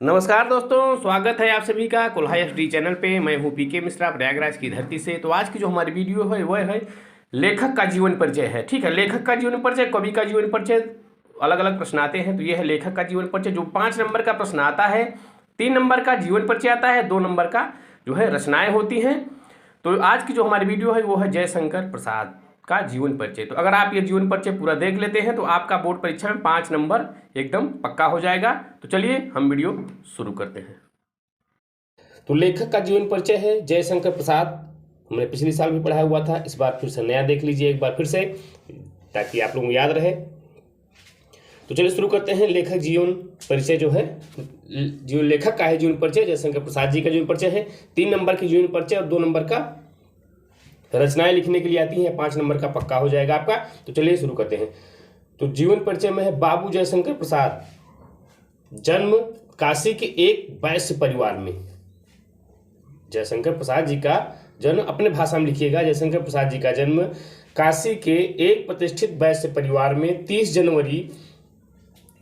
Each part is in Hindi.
नमस्कार दोस्तों, स्वागत है आप सभी का कुल्हाई एसडी चैनल पे। मैं हूं पीके मिश्रा, प्रयागराज की धरती से। तो आज की जो हमारी वीडियो है वह है लेखक का जीवन परिचय है। ठीक है, लेखक का जीवन परिचय, कवि का जीवन परिचय, अलग अलग प्रश्न आते हैं। तो ये है लेखक का जीवन परिचय, जो 5 नंबर का प्रश्न आता है। 3 नंबर का जीवन परिचय आता है, 2 नंबर का जो है रचनाएं होती हैं। तो आज की जो हमारी वीडियो है वो है जयशंकर प्रसाद का जीवन परिचय। तो अगर आप ये जीवन परिचय पूरा देख लेते हैं तो आपका बोर्ड परीक्षा में 5 नंबर एकदम पक्का हो जाएगा। तो चलिए हम वीडियो शुरू करते हैं। तो लेखक का जीवन परिचय है जयशंकर प्रसाद। हमने पिछले साल भी पढ़ाया हुआ था, इस बार फिर से नया देख लीजिए एक बार फिर से, ताकि आप लोगों को याद रहे। तो चलिए शुरू करते हैं। लेखक जीवन परिचय जो है, जो लेखक का है जीवन परिचय, जयशंकर प्रसाद जी का जीवन परिचय है। 3 नंबर की जीवन परिचय और 2 नंबर का रचनाएं लिखने के लिए आती हैं। 5 नंबर का पक्का हो जाएगा आपका। तो चलिए शुरू करते हैं। तो जीवन परिचय में है बाबू जयशंकर प्रसाद, जन्म काशी के एक वैश्य परिवार में। जयशंकर प्रसाद जी का जन्म अपने भाषा में लिखिएगा। जयशंकर प्रसाद जी का जन्म काशी के एक प्रतिष्ठित वैश्य परिवार में 30 जनवरी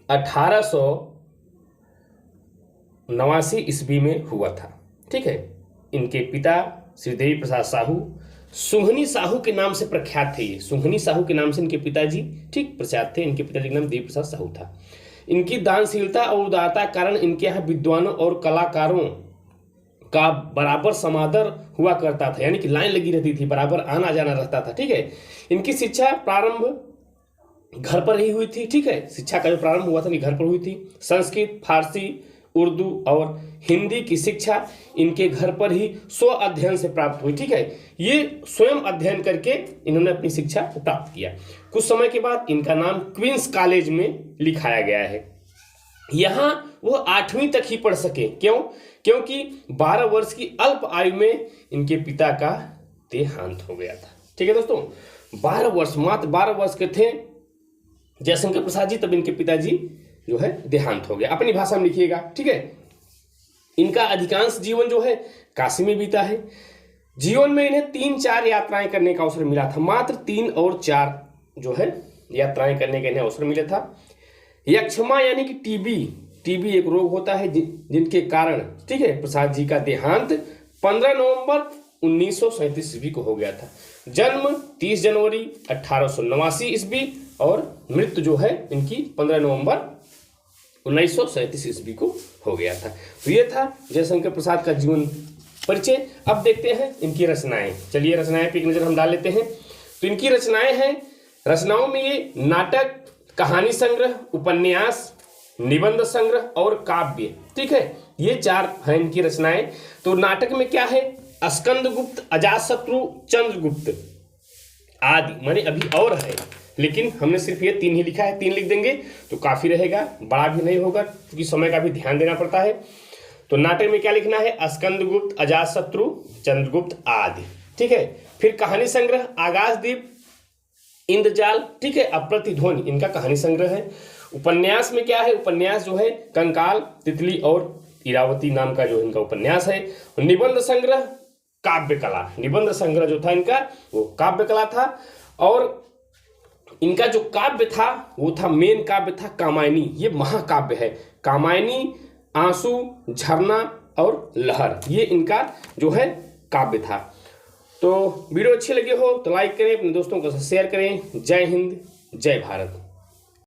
1889 ईस्वी में हुआ था। ठीक है, इनके पिता श्री देवी प्रसाद साहू सुंघनी साहू के नाम से प्रख्यात थे। ये सुंघनी साहू के नाम से इनके पिताजी ठीक प्रख्यात थे। इनके पिताजी का नाम देवी प्रसाद साहू था। इनकी दानशीलता और उदारता के कारण इनके यहाँ विद्वानों और कलाकारों का बराबर समादर हुआ करता था, यानी कि लाइन लगी रहती थी, बराबर आना जाना रहता था। ठीक है, इनकी शिक्षा प्रारंभ घर पर ही हुई थी। ठीक है, शिक्षा का जो प्रारंभ हुआ था घर पर हुई थी। संस्कृत, फारसी, उर्दू और हिंदी की शिक्षा इनके घर पर ही स्व अध्ययन से प्राप्त हुई। ठीक है, ये स्वयं अध्ययन करके इन्होंने अपनी शिक्षा को प्राप्त किया। कुछ समय के बाद इनका नाम क्वींस कॉलेज में लिखाया गया है। यहाँ वो 8वीं तक ही पढ़ सके। क्यों? क्योंकि 12 वर्ष की अल्प आयु में इनके पिता का देहांत हो गया था। ठीक है दोस्तों, 12 वर्ष, मात्र 12 वर्ष के थे जयशंकर प्रसाद जी, तब इनके पिताजी जो है देहांत हो गया। अपनी भाषा में लिखिएगा। ठीक है, इनका अधिकांश जीवन जो है काशी में बीता है। जीवन में इन्हें 3-4 यात्राएं करने का अवसर मिला था। मात्र 3 और 4 जो है यात्राएं करने का इन्हें अवसर मिला था। यक्षमा यानी कि टीबी एक रोग होता है जिनके कारण, ठीक है, प्रसाद जी का देहांत 15 नवंबर 1937 ईस्वी को हो गया था। जन्म 30 जनवरी 1889 ईस्वी और मृत्यु जो है इनकी 15 नवंबर 1937 ईस्वी को हो गया था। तो ये था जयशंकर प्रसाद का जीवन परिचय। अब देखते हैं इनकी रचनाएं। चलिए रचनाएं पे एक नजर हम डाल लेते हैं। तो इनकी रचनाएं हैं, रचनाओं में ये नाटक, कहानी संग्रह, उपन्यास, निबंध संग्रह और काव्य। ठीक है, ये 4 हैं इनकी रचनाएं। तो नाटक में क्या है? स्कंदगुप्त, अजातशत्रु, चंद्रगुप्त आदि, माने अभी और है, लेकिन हमने सिर्फ ये 3 ही लिखा है। 3 लिख देंगे तो काफी रहेगा, बड़ा भी नहीं होगा क्योंकि समय का भी ध्यान देना पड़ता है। तो नाटक में क्या लिखना है? स्कंदगुप्त, अजातशत्रु, चंद्रगुप्त आदि। ठीक है, फिर कहानी संग्रह आकाशदीप, इंद्रजाल, ठीक है, अप्रतिध्वनि, इनका कहानी संग्रह है। उपन्यास में क्या है? उपन्यास जो है कंकाल, तितली और इरावती नाम का जो इनका उपन्यास है। निबंध संग्रह काव्य कला, निबंध संग्रह जो था इनका वो काव्य कला था। और इनका जो काव्य था वो था, मेन काव्य था कामायनी। ये महाकाव्य है। कामायनी, आंसू, झरना और लहर, ये इनका जो है काव्य था। तो वीडियो अच्छी लगी हो तो लाइक करें, अपने दोस्तों के साथ शेयर करें। जय हिंद, जय भारत।